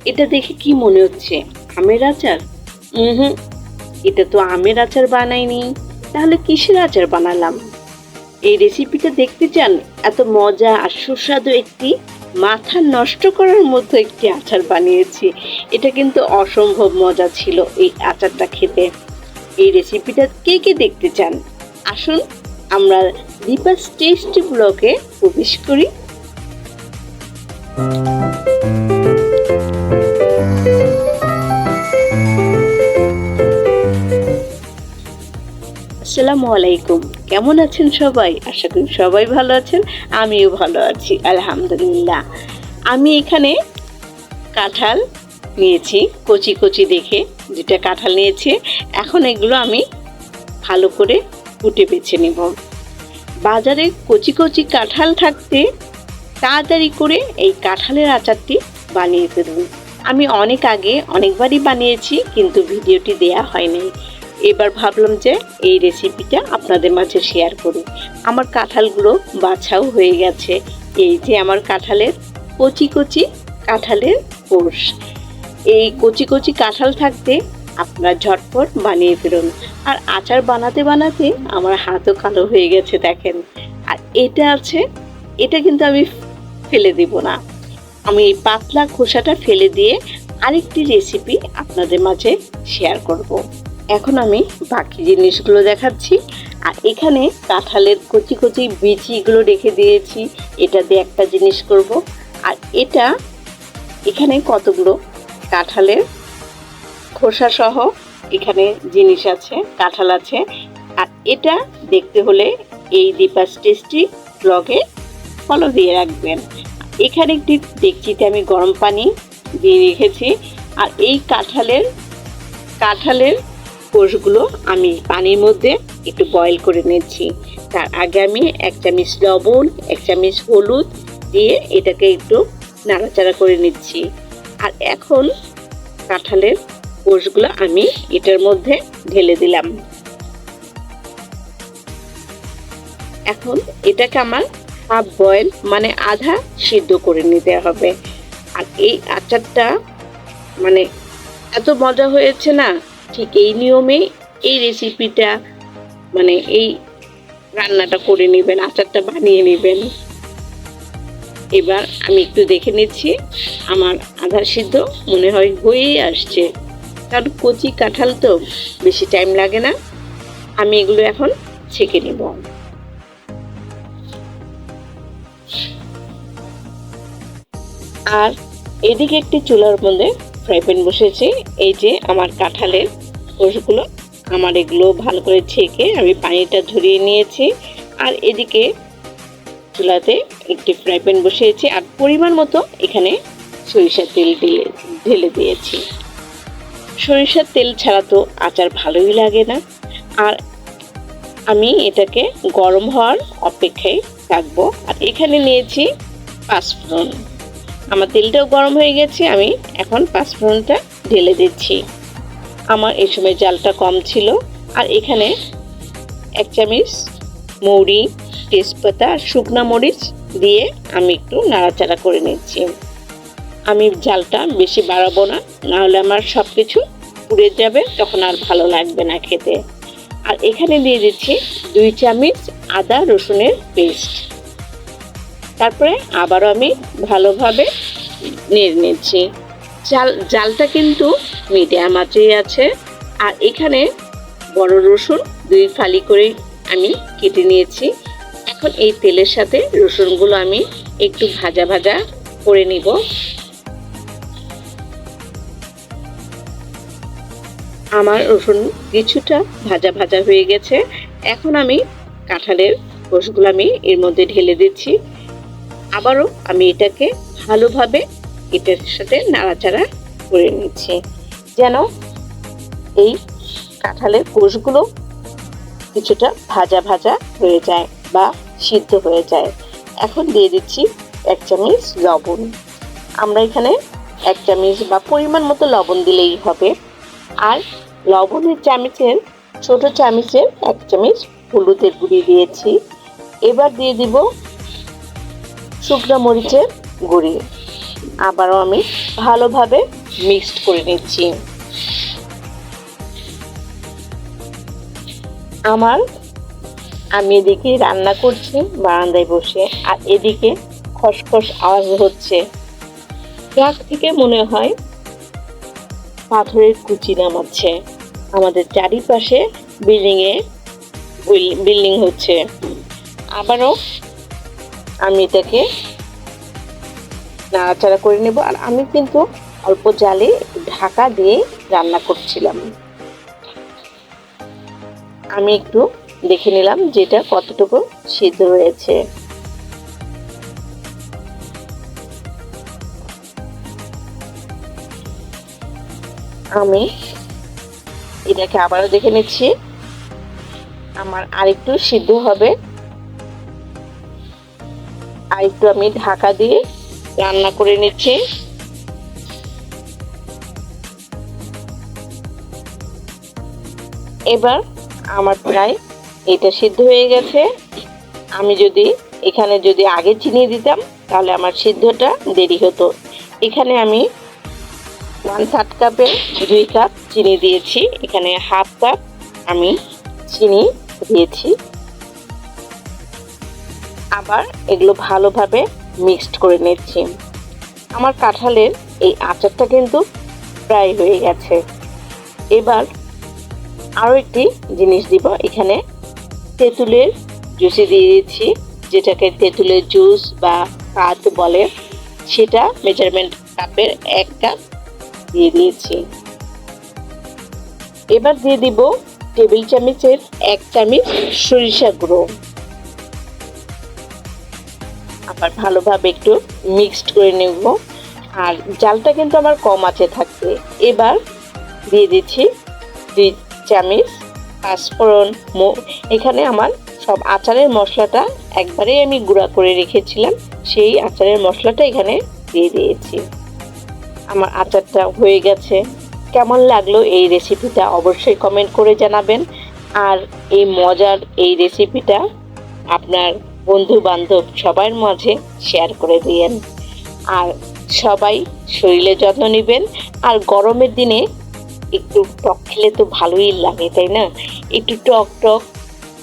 এটা দেখে কি মনে হচ্ছে? আমের আচার? হুম, এটা তো আমের আচার বানাইনি। তাহলে কিসের আচার বানালাম? এই রেসিপিটা দেখতে চান? এত মজা আর সুস্বাদু একটি মাথা নষ্ট করার মতো একটি আচার বানিয়েছি। এটা কিন্তু অসম্ভব মজা ছিল এই আচারটা খেতে। এই রেসিপিটা কে কে দেখতে চান? আসুন আমরা দীপাস টেস্টি ব্লগে প্রবেশ করি। আসসালামু আলাইকুম। কেমন আছেন সবাই? আশা করি সবাই ভালো আছেন। আমিও ভালো আছি, আলহামদুলিল্লাহ। আমি এখানে কাঁঠাল নিয়েছি, কচি কচি দেখে যেটা কাঁঠাল নিয়েছি। এখন এগুলো আমি ভালো করে কুটে বেছে নেব। বাজারে কচি কচি কাঁঠাল থাকতে তাড়াতাড়ি করে এই কাঁঠালের আচারটি বানিয়ে ফেলুন। আমি অনেক আগে অনেকবারই বানিয়েছি, কিন্তু ভিডিওটি দেয়া হয়নি। এবার ভাবলাম যে এই রেসিপিটা আপনাদের মাঝে শেয়ার করি। আমার কাঁঠালগুলো বাছাও হয়ে গেছে। এই যে আমার কাঁঠালের কচি কচি কাঁঠালের কোষ। এই কচি কচি কাঁঠাল থাকতে আপনারা ঝটপট বানিয়ে ফেলুন। আর আচার বানাতে বানাতে আমার হাতও কালো হয়ে গেছে দেখেন। আর এটা আছে, এটা কিন্তু আমি ফেলে দিব না। আমি এই পাতলা খোসাটা ফেলে দিয়ে আরেকটি রেসিপি আপনাদের মাঝে শেয়ার করব। এখন আমি বাকি জিনিসগুলো দেখাচ্ছি। আর এখানে কাঁঠালের কচি কচি বিচিগুলো রেখে দিয়েছি, এটা দিয়ে একটা জিনিস করব। আর এটা এখানে কতগুলো কাঁঠালের খোসা সহ এখানে জিনিস আছে, কাঁঠাল আছে। আর এটা দেখতে হলে এই দীপাস টেস্টি ব্লগে ফলো দিয়ে রাখবেন। এখানে একটি ডেকচিতে আমি গরম পানি দিয়ে রেখেছি। আর এই কাঁঠালের কোষগুলো আমি পানির মধ্যে একটু বয়েল করে নিচ্ছি। তার আগে আমি 1 চামচ লবণ, 1 চামচ হলুদ দিয়ে এটাকে একটু নাড়াচাড়া করে নিচ্ছি। আর এখন কাঁঠালের কোষগুলো আমি এটার মধ্যে ঢেলে দিলাম। এখন এটাকে আমার হাফ বয়েল মানে আধা সিদ্ধ করে নিতে হবে। আর এই আচারটা মানে এত মজা হয়েছে না, ঠিক এই নিয়মে এই রেসিপিটা মানে এই রান্নাটা করে নেবেন, আচারটা বানিয়ে নেবেন। এবার আমি একটু দেখে নিচ্ছি, আমার আধা সিদ্ধ মনে হয় হয়েই আসছে, কারণ কচি কাঁঠাল তো বেশি টাইম লাগে না। আমি এগুলো এখন ছেঁকে নেব। আর এদিকে একটি চুলার মধ্যে ফ্রাই প্যান বসেছি। এই যে আমার কাঁঠালের কোষগুলো, আমার এগুলো ভালো করে ছেঁকে আমি পানিটা ঝরিয়ে নিয়েছি। আর এদিকে চুলাতে একটি ফ্রাই প্যান বসিয়েছি আর পরিমাণ মতো এখানে সরিষার তেল ঢেলে দিয়েছি। সরিষার তেল ছাড়া তো আচার ভালোই লাগে না। আর আমি এটাকে গরম হওয়ার অপেক্ষায় রাখবো। আর এখানে নিয়েছি পাঁচফোড়ন। আমার তেলটাও গরম হয়ে গেছে, আমি এখন পাঁচফোড়নটা ঢেলে দিচ্ছি। আমার এই সময় জালটা কম ছিল। আর এখানে 1 চামচ মৌরি, তেজপাতা, শুকনা মরিচ দিয়ে আমি একটু নাড়াচাড়া করে নিচ্ছি। আমি জালটা বেশি বাড়াবো না, নাহলে আমার সব কিছু পুড়ে যাবে, তখন আর ভালো লাগবে না খেতে। আর এখানে দিয়ে দিচ্ছি 2 চামচ আদা রসুনের পেস্ট। তারপরে আবারও আমি ভালোভাবে নেড়ে নিচ্ছি। জালটা কিন্তু মিডিয়াম আঁচেই আছে। আর এখানে বড় রসুন 2 ফালি করে আমি কেটে নিয়েছি। এখন এই তেলের সাথে রসুনগুলো আমি একটু ভাজা ভাজা করে নিব। আমার রসুন কিছুটা ভাজা ভাজা হয়ে গেছে। এখন আমি কাঁঠালের কোষগুলো আমি এর মধ্যে ঢেলে দিচ্ছি। আবারও আমি এটাকে ভালোভাবে এটার সাথে নাড়াচাড়া করে নিচ্ছি, যেন এই কাঁঠালের কোষগুলো কিছুটা ভাজা ভাজা হয়ে যায় বা সিদ্ধ হয়ে যায়। এখন দিয়ে দিচ্ছি 1 চামচ লবণ। আমরা এখানে 1 চামচ বা পরিমাণ মতো লবণ দিলেই হবে। আর লবণের চামচের ছোট চামচের 1 চামচ হলুদের গুঁড়ি দিয়েছি। এবার দিয়ে দিব শুকনো মরিচের গুঁড়ি। আবারও আমি ভালোভাবে মিক্সড করে নিচ্ছি। আমি এদিকে রান্না করছি বারান্দায় বসে, আর এদিকে খসখস আওয়াজ হচ্ছে। ট্রাক থেকে মনে হয় পাথরের কুচি নামাচ্ছে। আমাদের চারিপাশে বিল্ডিং হচ্ছে। আবারও আমি এটাকে নাড়াচাড়া করে নেব। আর আমি কিন্তু অল্প জালে ঢাকা দিয়ে রান্না করছিলাম। আমি একটু দেখে নিলাম যেটা কতটুকু সিদ্ধ হয়েছে। আমি এটাকে আবারও দেখে নিচ্ছি, আমার আরেকটু সিদ্ধ হবে। আরেকটু আমি ঢাকা দিয়ে রান্না করে নিচ্ছি। এবার আমার প্রায় এটা সিদ্ধ হয়ে গেছে। আমি এখানে যদি আগে চিনি দিতাম তাহলে আমার সিদ্ধটা দেরি হতো। এখানে আমি 1/3 কাপে 2 কাপ চিনি দিয়েছি। এখানে 1/2 কাপ আমি চিনি দিয়েছি। আবার এগুলো ভালোভাবে মিক্সড করে নিচ্ছি। আমার কাঁঠালের এই আচারটা কিন্তু প্রায় হয়ে গেছে। এবার আরও একটি জিনিস দিব, এখানে তেঁতুলের জুসি দিয়ে দিচ্ছি, যেটাকে তেঁতুলের জুস বা কাত বলে, সেটা মেজারমেন্ট কাপের 1 কাপ দিয়ে দিয়েছি। এবার দিয়ে দিব টেবিল চামচের 1 চামচ সরিষা গুঁড়ো। আবার ভালোভাবে একটু মিক্সড করে নেব। আর জালটা কিন্তু আমার কম আছে থাকবে। এবার দিয়ে দিচ্ছি 2 চামচ পাঁচফোড়ন। এখানে আমার সব আচারের মশলাটা একবারেই আমি গুঁড়া করে রেখেছিলাম, সেই আচারের মশলাটা এখানে দিয়ে দিয়েছি। আমার আচারটা হয়ে গেছে। কেমন লাগলো এই রেসিপিটা অবশ্যই কমেন্ট করে জানাবেন। আর এই মজার এই রেসিপিটা আপনার বন্ধু বান্ধব সবার মাঝে শেয়ার করে দিয়েন। আর সবাই শরীরে যত্ন নেবেন। আর গরমের দিনে একটু টক খেলে তো ভালোই লাগে, তাই না? একটু টক টক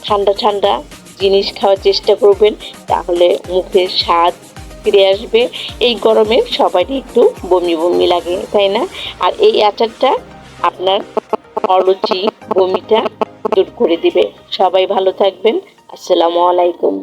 ঠান্ডা ঠান্ডা জিনিস খাওয়ার চেষ্টা করবেন, তাহলে মুখের স্বাদ ফিরে আসবে। এই গরমে সবারই একটু বমি বমি লাগে, তাই না? আর এই আচারটা আপনার অরুচি বমিটা দূর করে দিবে। সবাই ভালো থাকবেন। আসসালামু আলাইকুম।